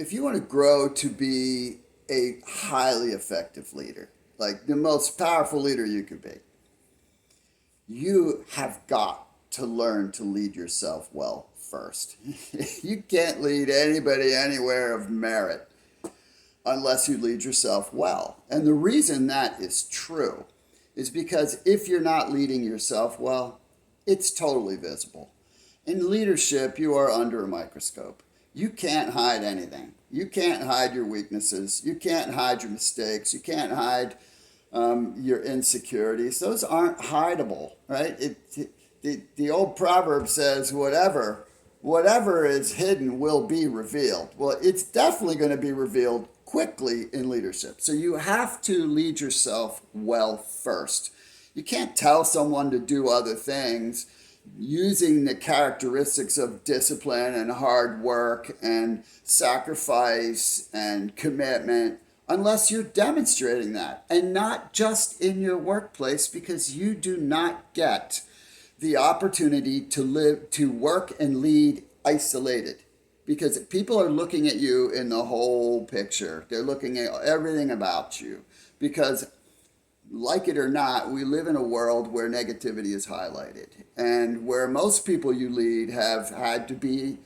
if you want to grow to be a highly effective leader, like the most powerful leader you could be, you have got to learn to lead yourself well first. You can't lead anybody anywhere of merit unless you lead yourself well. And the reason that is true is because if you're not leading yourself well, it's totally visible. In leadership, you are under a microscope. You can't hide anything. You can't hide your weaknesses. You can't hide your mistakes. You can't hide your insecurities. Those aren't hideable, right? The old proverb says, whatever is hidden will be revealed. Well, it's definitely going to be revealed quickly in leadership. So you have to lead yourself well first. You can't tell someone to do other things using the characteristics of discipline and hard work and sacrifice and commitment unless you're demonstrating that, and not just in your workplace, because you do not get the opportunity to work and lead isolated, because people are looking at you in the whole picture. They're looking at everything about you, because like it or not, we live in a world where negativity is highlighted, and where most people you lead have had to be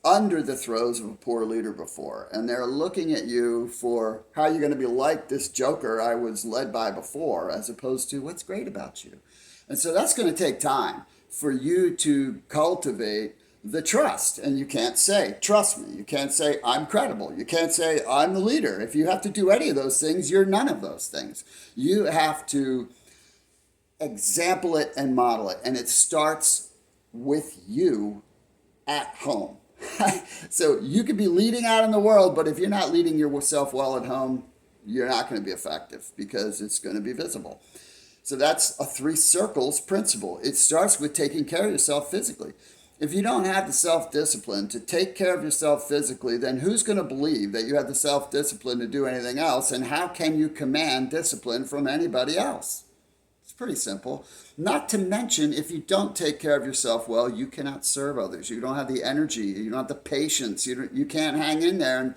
under the throes of a poor leader before, and they're looking at you for how you're going to be like this joker I was led by before, as opposed to what's great about you. And so that's going to take time for you to cultivate the trust. And you can't say, trust me. You can't say, I'm credible. You can't say, I'm the leader. If you have to do any of those things, you're none of those things. You have to example it and model it. And it starts with you at home. So you could be leading out in the world, but if you're not leading yourself well at home, you're not going to be effective, because it's going to be visible. So that's a 3 circles principle. It starts with taking care of yourself physically. If you don't have the self-discipline to take care of yourself physically, then who's going to believe that you have the self-discipline to do anything else? And how can you command discipline from anybody else? It's pretty simple. Not to mention, if you don't take care of yourself well, you cannot serve others. You don't have the energy. You don't have the patience. You can't hang in there, and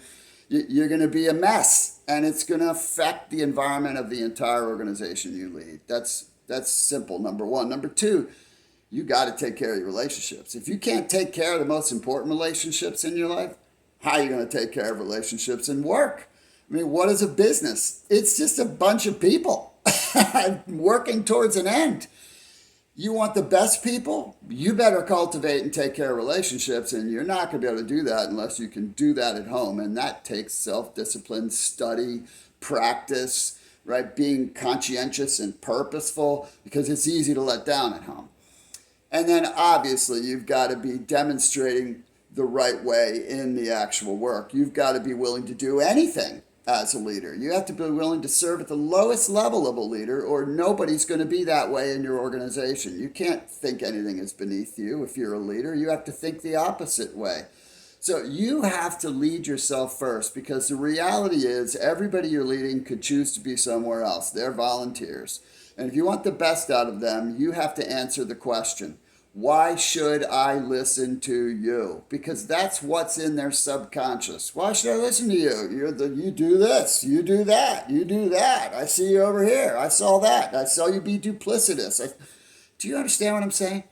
you're going to be a mess. And it's going to affect the environment of the entire organization you lead. That's simple, number one. Number two, you got to take care of your relationships. If you can't take care of the most important relationships in your life, how are you going to take care of relationships in work? I mean, what is a business? It's just a bunch of people working towards an end. You want the best people? You better cultivate and take care of relationships, and you're not going to be able to do that unless you can do that at home. And that takes self-discipline, study, practice, right? Being conscientious and purposeful, because it's easy to let down at home. And then obviously you've got to be demonstrating the right way in the actual work. You've got to be willing to do anything as a leader. You have to be willing to serve at the lowest level of a leader, or nobody's going to be that way in your organization. You can't think anything is beneath you if you're a leader. You have to think the opposite way. So you have to lead yourself first, because the reality is everybody you're leading could choose to be somewhere else. They're volunteers. And if you want the best out of them, you have to answer the question, why should I listen to you? Because that's what's in their subconscious. Why should I listen to you? You do this, you do that, you do that. I see you over here. I saw that. I saw you be duplicitous. Do you understand what I'm saying?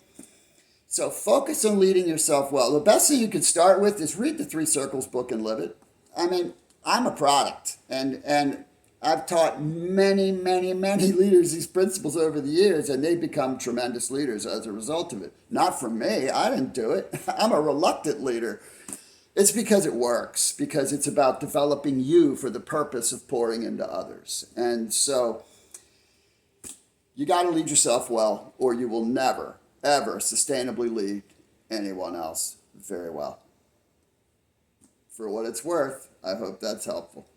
So focus on leading yourself well. The best thing you can start with is read the 3 Circles book and live it. I mean, I'm a product, and I've taught many, many, many leaders these principles over the years, and they've become tremendous leaders as a result of it. Not from me. I didn't do it. I'm a reluctant leader. It's because it works, because it's about developing you for the purpose of pouring into others. And so you got to lead yourself well, or you will never, ever sustainably lead anyone else very well. For what it's worth, I hope that's helpful.